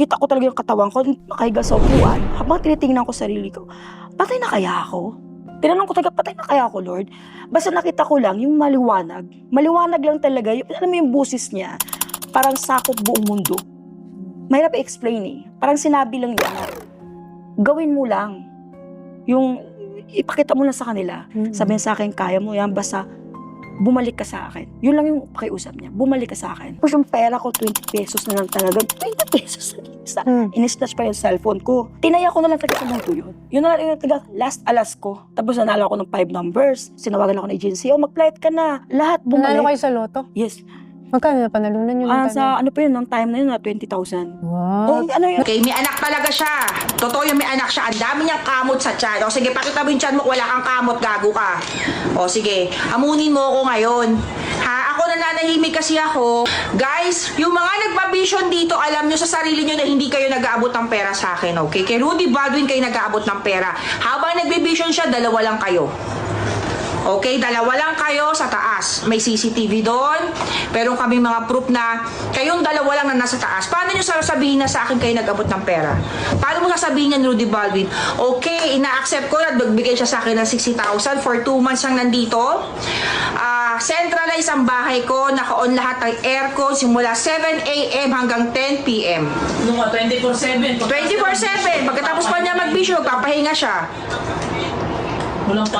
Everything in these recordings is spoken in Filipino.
Kita ko talaga yung katawan ko, nakahiga sa upuan. Habang tinitingnan ko sarili ko, patay na kaya ako? Tinanong ko talaga, patay na kaya ako, Lord? Basta nakita ko lang yung maliwanag. Maliwanag lang talaga. Alam mo yung busis niya, parang sakop buong mundo. Mahirap i-explain eh. Parang sinabi lang niya, gawin mo lang. Yung ipakita mo lang sa kanila. Sabihin sa akin, kaya mo yan, basta bumalik ka sa akin. Yun lang yung pakiusap niya, bumalik ka sa akin. Tapos yung pera ko, 20 pesos na lang talaga. 20 pesos na isa. In-snatch pa yung cellphone ko. Tinaya ko na lang taga sa mundo yun. Yun na lang yung taga last alas ko. Tapos nanalo ako ng 5 numbers. Sinawagan ako ng agency, mag-flight ka na. Lahat bumalik. Nanalo kayo sa loto? Yes. Magkano na panalunan yun? Sa ano pa yun, nung time na yun, 20,000. Wow. Ano yun? Okay, may anak talaga siya. Totoo yung may anak siya. Ang dami niyang kamot sa tiyan. O sige, pakita mo yung tiyan mo kung wala kang kamot, gago ka. O sige, amunin mo ako ngayon. Ha? Ako nananahimik kasi ako. Guys, yung mga nagpa-vision dito, alam nyo sa sarili nyo na hindi kayo nag-aabot ng pera sa akin, okay? Kay Rudy Baldwin kayo nag-aabot ng pera. Habang nagbe-vision siya, dalawa lang kayo. Okay, dalawa lang kayo sa taas. May CCTV doon. Pero kami mga proof na kayong dalawa lang na nasa taas. Paano nyo sasabihin na sa akin kayo nag-abot ng pera? Paano mo sasabihin yan, Rudy Baldwin? Okay, ina-accept ko na nagbigay siya sa akin ng 60,000 for 2 months siyang nandito. Centralize ang bahay ko. Naka-on lahat ng aircon simula 7 a.m. hanggang 10 p.m. 24/7. 24/7. Pagkatapos pa niya mag-vision, papahinga siya.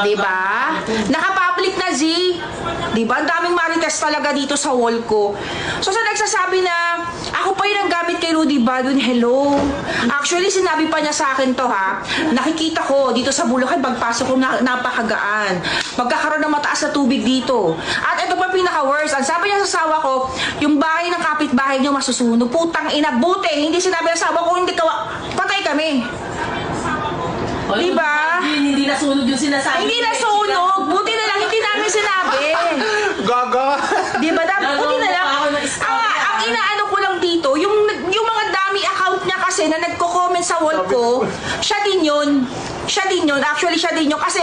Diba? Naka-public na, Z. Diba? Ang daming marites talaga dito sa wall ko. So, sa nagsasabi na, ako pa yun ang gamit kay Rudy Baldwin, hello. Actually, sinabi pa niya sa akin to, ha. Nakikita ko dito sa Bulacan, pagpasok ko napakagaan. Magkakaroon ng mataas na tubig dito. At ito pa pinaka-worst. Ang sabi niya sa asawa ko, yung bahay ng kapitbahay niyo masusunog. Putang ina, buti. Hindi sinabi ng asawa ko, hindi patay kami. Diba? Hindi nasunog yung sinasabi. Hindi nasunog. Buti na lang, hindi namin sinabi. Gaga! Diba? Buti na lang. Ang inaano ko lang dito, yung mga dami account niya kasi na nagko-comment sa wall ko, siya din yun. Siya din yun. Actually, siya din yun. Kasi,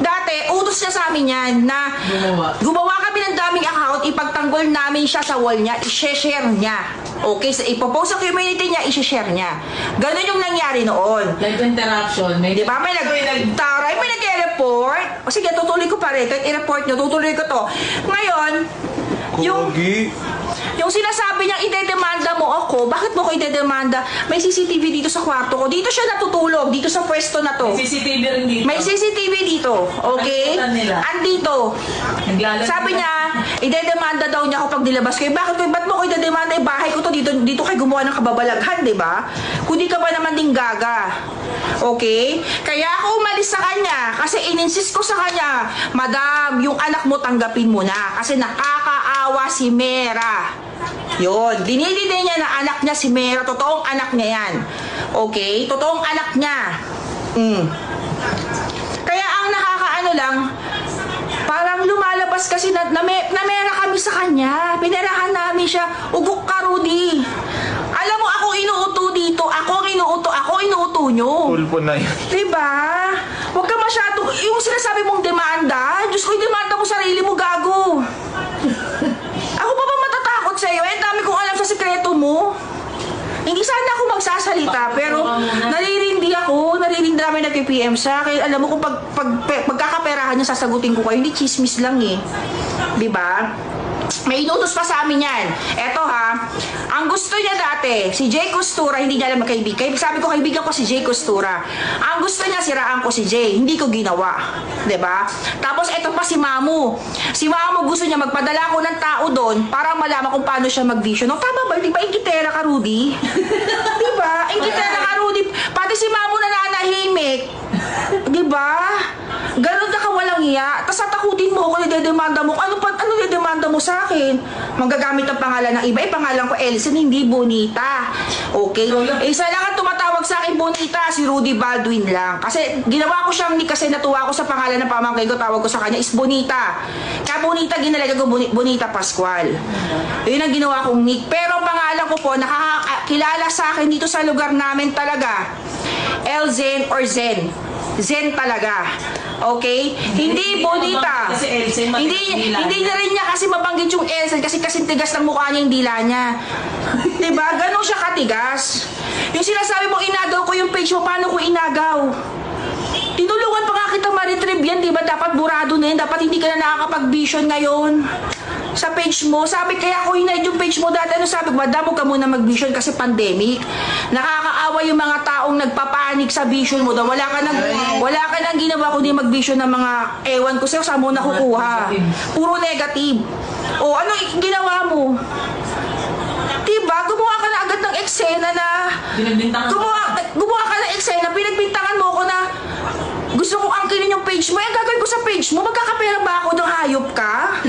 dati, utos niya sa amin yan na gumawa kami ng daming account, ipagtanggol namin siya sa wall niya, i-share niya. Okay? So, ipopost sa community niya, i-share niya. Ganon yung nangyari noon. Live interruption. Diba? May nag-report. O sige, tutuloy ko pa rin. Kahit i-report nyo, tutuloy ko to. Ngayon, yung sinasabi niyang idedemanda mo ako, bakit mo ko idedemanda? May CCTV dito sa kwarto ko. Dito siya natutulog, dito sa pwesto na to. May CCTV rin dito. May CCTV dito, okay? Andito. Sabi niya, idedemanda daw niya ako pag nilabas ko. Bakit ba't mo ko idedemanda? Bahay ko to, dito kayo gumawa ng kababalaghan, di ba? Kundi ka ba naman ding gaga? Okay? Kaya ako umalis sa kanya kasi ininsist ko sa kanya, Madam, yung anak mo tanggapin mo na kasi nakakaawa si Mera. Yun, dinidide niya na anak niya si Mera, totoong anak niya yan. Okay? Totoong anak niya. Kaya ang nakakaano lang, parang lumalabas kasi na Mera kami sa kanya. Pinerahan namin siya. Ugok ka, Rudy. Alam mo, ako inuuto dito. Ako inuuto nyo. Tulpo na yun. Diba? Huwag ka masyado, yung sinasabi mong demanda, Diyos ko, demanda mo sarili mo, gago. Ako pa ba matatakot sa'yo? Eh, dami kong alam sa sikreto mo. Hindi sana ako magsasalita, pero naririndi namin nag-PM sa akin. Alam mo kung pagkakaperahan niya, sasagutin ko kayo. Hindi chismis lang eh. Diba? May inutos pa sa amin yan. Eto ha, ang gusto niya dati, si Jay Costura, hindi niya alam magkaibigan. Sabi ko, kaibigan ko si Jay Costura. Ang gusto niya, siraan ko si Jay. Hindi ko ginawa. Diba? Tapos eto pa si Mamu. Si Mamu gusto niya magpadala ko ng tao doon para malaman kung paano siya mag-vision. No, tama ba? Di ba ingitera ka, Rudy? Diba? Ingitera ka, Rudy. Pati si Mamu nananahimik. Diba? Ganun na ka walang iya. Tapos tatakutin mo ako, idedemanda mo. Ano idedemanda mo sa akin? Magagamit ang pangalan ng iba. Pangalan ko Elson, hindi Bonita. Okay? Isa lang ang tumatawag sa akin Bonita, si Rudy Baldwin lang. Kasi ginawa ko siyang nick kasi natuwa ko sa pangalan ng pamangkin ko. Tawag ko sa kanya is Bonita. Kaya Bonita, ginalaga ko Bonita Pascual. Yun ang ginawa kong nick. Pero pangalan ko po, nakakilala sa akin dito sa lugar namin talaga. Elzen or Zen. Zen talaga. Okay? Hindi Bonita. Hindi na rin niya kasi mabanggit yung Elsen kasi tigas ng mukha niya yung dila niya. Diba? Ganon siya katigas. Yung sinasabi mo, inagaw ko yung page mo, paano ko inagaw? Tinulungan pa nga kita ma-retrieve yan, di ba? Dapat burado na yan, dapat hindi ka na nakakapag-vision ngayon sa page mo. Sabi, kaya ako hinaid yung page mo dati. Ano sabi ko, madam, huwag ka muna mag-vision kasi pandemic. Nakakaawa yung mga taong nagpapanik sa vision mo. Wala ka nang ginawa kundi mag-vision ng mga ewan ko saan mo nakukuha. Puro negative. O, ano ginawa mo? Diba? Gumawa ka na agad ng eksena na... Binagbintangan Gumawa ka ng eksena, pinagbintangan mo ko na gusto ko angkinin yung page mo. Eh, gagawin ko sa page mo, magkakapera ba ako ng hayop ka?